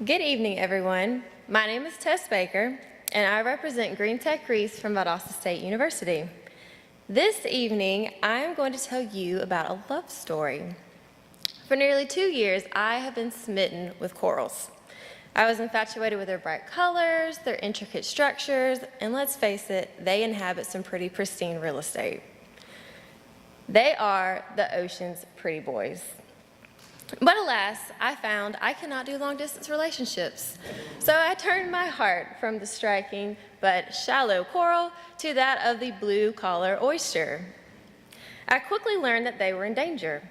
Good evening, everyone. My name is Tess Baker, and I represent Green Tech Reefs from Valdosta State University. This evening, I am going to tell you about a love story. For nearly 2 years, I have been smitten with corals. I was infatuated with their bright colors, their intricate structures, and let's face it, they inhabit some pretty pristine real estate. They are the ocean's pretty boys. But alas, I found I cannot do long-distance relationships. So I turned my heart from the striking but shallow coral to that of the blue-collar oyster. I quickly learned that they were in danger.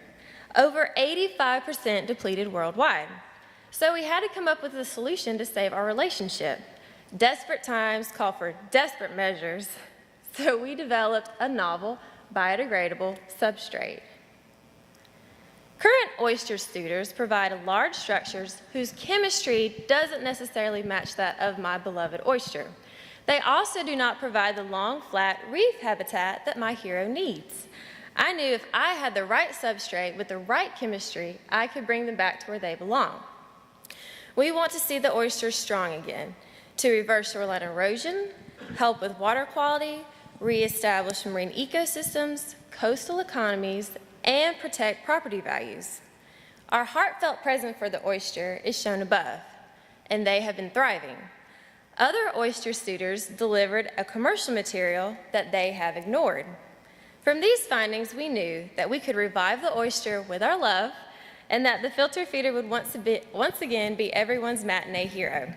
Over 85% depleted worldwide. So we had to come up with a solution to save our relationship. Desperate times call for desperate measures, so we developed a novel, biodegradable substrate. Current oyster suitors provide large structures whose chemistry doesn't necessarily match that of my beloved oyster. They also do not provide the long, flat reef habitat that my hero needs. I knew if I had the right substrate with the right chemistry, I could bring them back to where they belong. We want to see the oysters strong again, to reverse shoreline erosion, help with water quality, reestablish marine ecosystems, coastal economies, and protect property values. Our heartfelt present for the oyster is shown above, and they have been thriving. Other oyster suitors delivered a commercial material that they have ignored. From these findings, we knew that we could revive the oyster with our love, and that the filter feeder would once again be everyone's matinee hero.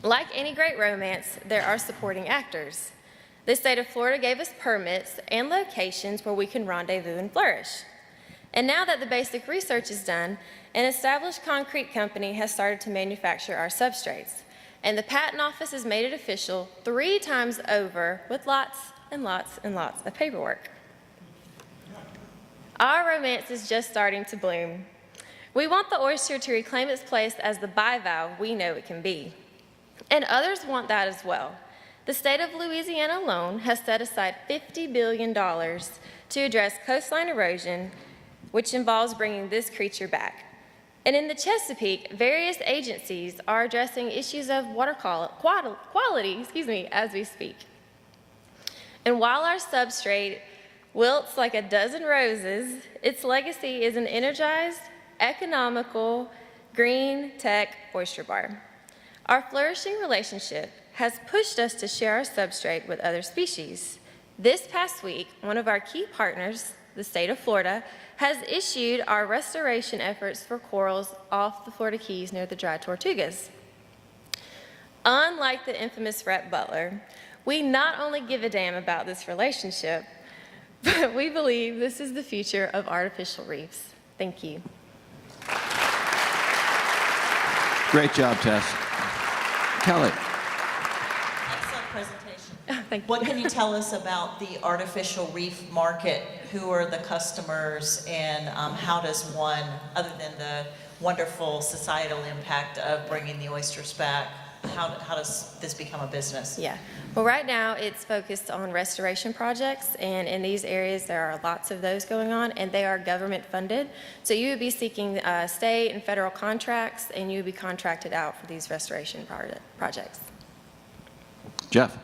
Like any great romance, there are supporting actors. The state of Florida gave us permits and locations where we can rendezvous and flourish. And now that the basic research is done, an established concrete company has started to manufacture our substrates. And the patent office has made it official 3 times over with lots and lots and lots of paperwork. Our romance is just starting to bloom. We want the oyster to reclaim its place as the bivalve we know it can be. And others want that as well. The state of Louisiana alone has set aside $50 billion to address coastline erosion, which involves bringing this creature back. And in the Chesapeake, various agencies are addressing issues of water quality, as we speak. And while our substrate wilts like a dozen roses, its legacy is an energized, economical, green tech oyster bar. Our flourishing relationship has pushed us to share our substrate with other species. This past week, one of our key partners, the state of Florida, has issued our restoration efforts for corals off the Florida Keys near the Dry Tortugas. Unlike the infamous Rhett Butler, we not only give a damn about this relationship, but we believe this is the future of artificial reefs. Thank you. Great job, Tess. Kelly. Excellent presentation. Thank you. What can you tell us about the artificial reef market? Who are the customers, and how does one, other than the wonderful societal impact of bringing the oysters back, how does this become a business? Yeah. Well, right now it's focused on restoration projects, and in these areas there are lots of those going on, and they are government funded. So you would be seeking state and federal contracts, and you would be contracted out for these restoration projects. Jeff.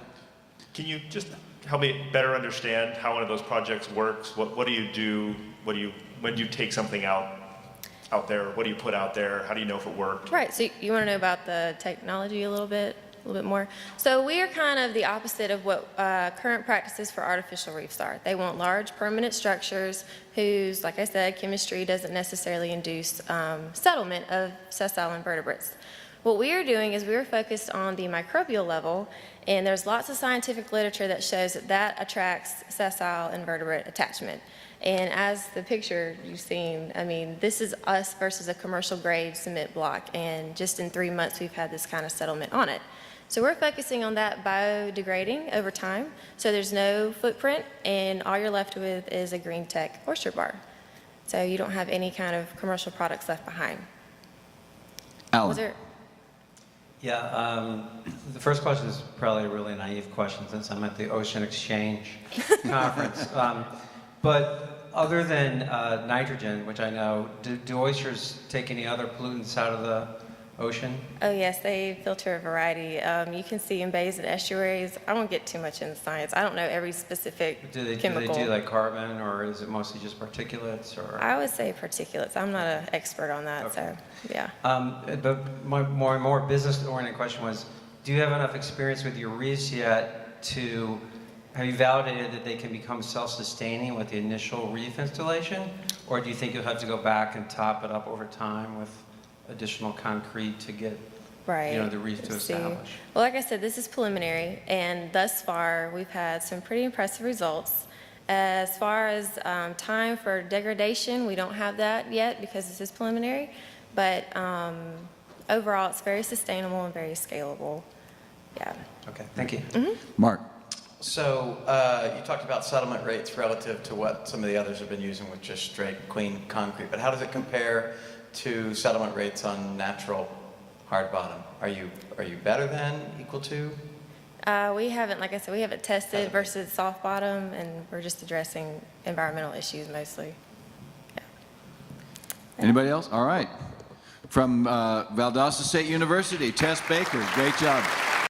Can you just help me better understand how one of those projects works? What do you do? When do you take something out there? What do you put out there? How do you know if it worked? Right, so you want to know about the technology a little bit more? So we are kind of the opposite of what current practices for artificial reefs are. They want large permanent structures whose, like I said, chemistry doesn't necessarily induce settlement of sessile invertebrates. What we are doing is we are focused on the microbial level, and there's lots of scientific literature that shows that that attracts sessile invertebrate attachment. And as the picture you've seen, I mean, this is us versus a commercial grade cement block, and just in 3 months we've had this kind of settlement on it. So we're focusing on that biodegrading over time, so there's no footprint, and all you're left with is a green tech oyster bar. So you don't have any kind of commercial products left behind. Alan. Yeah, the first question is probably a really naive question since I'm at the Ocean Exchange Conference. But other than nitrogen, which I know, do oysters take any other pollutants out of the ocean? Oh, yes, they filter a variety. You can see in bays and estuaries. I won't get too much into science. I don't know every specific Do chemical. they do like carbon, or is it mostly just particulates, or? I would say particulates. I'm not an expert on that, Okay. so yeah. But my more business-oriented question was, do you have enough experience with your reefs yet to, have you validated that they can become self-sustaining with the initial reef installation? Or do you think you'll have to go back and top it up over time with additional concrete to get, Right. the reef to Let's see. establish? Well, like I said, this is preliminary, and thus far, we've had some pretty impressive results. As far as time for degradation, we don't have that yet because this is preliminary, but overall, it's very sustainable and very scalable. Yeah. Okay, thank you. Mark. So you talked about settlement rates relative to what some of the others have been using with just straight, clean concrete. But how does it compare to settlement rates on natural hard bottom? Are you better than, equal to? We haven't, like I said, we haven't tested versus soft bottom, and we're just addressing environmental issues mostly. Yeah. Anybody else? All right. From Valdosta State University, Tess Baker. Great job.